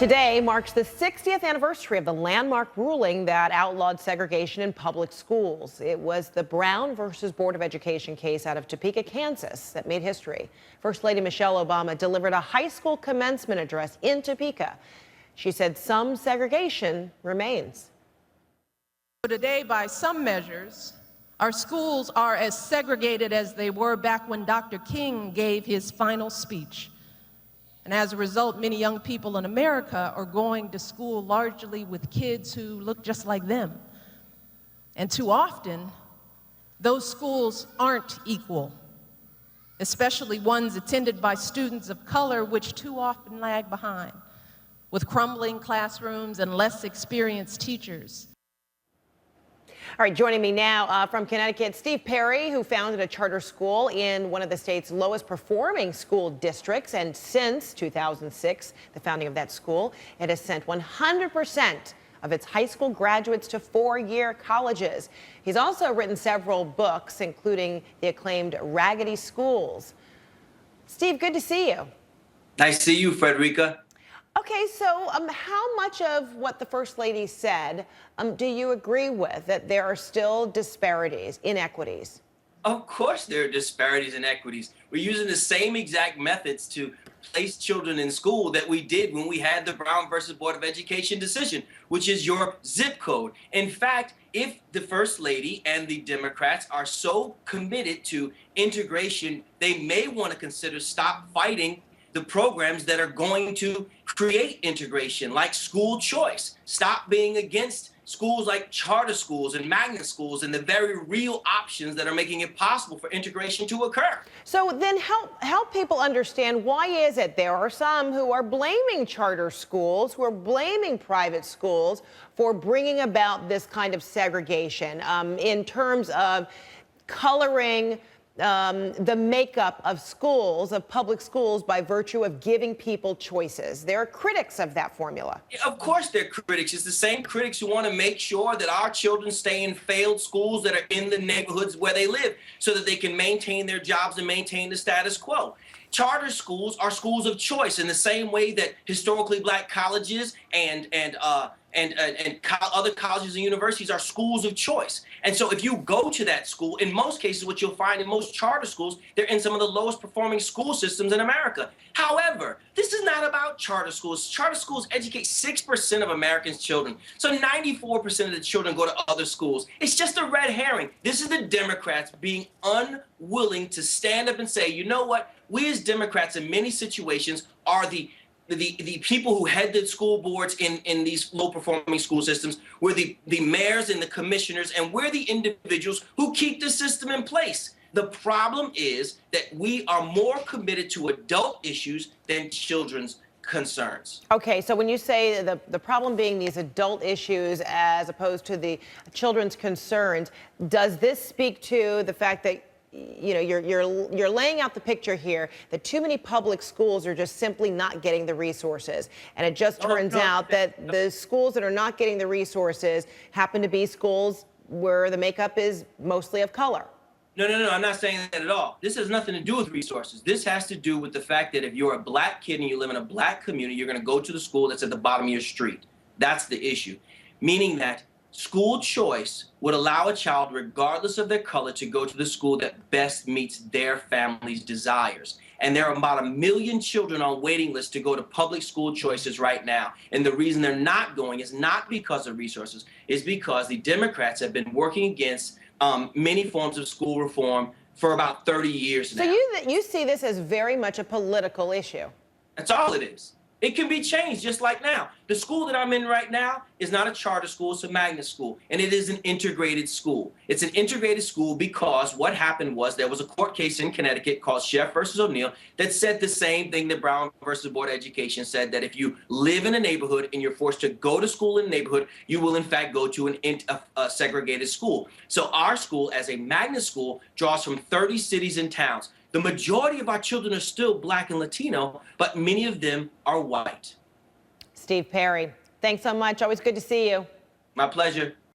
Today marks the 60th anniversary of the landmark ruling that outlawed segregation in public schools. It was the Brown versus Board of Education case out of Topeka, Kansas that made history. First Lady Michelle Obama delivered a high school commencement address in Topeka. She said some segregation remains. Today, by some measures, our schools are as segregated as they were back when Dr. King gave his final speech. And as a result, many young people in America are going to school largely with kids who look just like them. And too often, those schools aren't equal, especially ones attended by students of color, which too often lag behind, with crumbling classrooms and less experienced teachers. All right, joining me now from Connecticut, Steve Perry, who founded a charter school in one of the state's lowest performing school districts. And since 2006, the founding of that school, it has sent 100% of its high school graduates to four-year colleges. He's also written several books, including the acclaimed Raggedy Schools. Steve, good to see you. Nice to see you, Frederica. Okay, so how much of what the First Lady said do you agree with, that there are still disparities, inequities? Of course there are disparities and inequities. We're using the same exact methods to place children in school that we did when we had the Brown versus Board of Education decision, which is your zip code. In fact, if the First Lady and the Democrats are so committed to integration, they may want to consider stop fighting the programs that are going to create integration, like school choice. Stop being against schools like charter schools and magnet schools and the very real options that are making it possible for integration to occur. So then help people understand, why is it there are some who are blaming charter schools, who are blaming private schools for bringing about this kind of segregation in terms of coloring the makeup of schools, of public schools, by virtue of giving people choices. There are critics of that formula. Yeah, of course they're critics. It's the same critics who want to make sure that our children stay in failed schools that are in the neighborhoods where they live so that they can maintain their jobs and maintain the status quo. Charter schools are schools of choice in the same way that historically black colleges and other colleges and universities are schools of choice. And so if you go to that school, in most cases, what you'll find in most charter schools, they're in some of the lowest performing school systems in America. However, this is not about charter schools. Charter schools educate 6% of Americans' children. So 94% of the children go to other schools. It's just a red herring. This is the Democrats being unwilling to stand up and say, you know what? We as Democrats in many situations are the people who head the school boards in these low-performing school systems. We're the mayors and the commissioners, and we're the individuals who keep the system in place. The problem is that we are more committed to adult issues than children's concerns. Okay, so when you say the problem being these adult issues as opposed to the children's concerns, does this speak to the fact that you're laying out the picture here that too many public schools are just simply not getting the resources, and it just turns out that the schools that are not getting the resources happen to be schools where the makeup is mostly of color? No, I'm not saying that at all. This has nothing to do with resources. This has to do with the fact that if you're a black kid and you live in a black community, you're going to go to the school that's at the bottom of your street. That's the issue. Meaning that school choice would allow a child, regardless of their color, to go to the school that best meets their family's desires. And there are about 1 million children on waiting lists to go to public school choices right now. And the reason they're not going is not because of resources, it's because the Democrats have been working against many forms of school reform for about 30 years now. So you see this as very much a political issue? That's all it is. It can be changed just like now. The school that I'm in right now is not a charter school, it's a magnet school, and it is an integrated school. It's an integrated school because what happened was there was a court case in Connecticut called Sheff versus O'Neill that said the same thing that Brown versus Board of Education said, that if you live in a neighborhood and you're forced to go to school in a neighborhood, you will in fact go to a segregated school. So our school, as a magnet school, draws from 30 cities and towns. The majority of our children are still black and Latino, but many of them are white. Steve Perry, thanks so much. Always good to see you. My pleasure.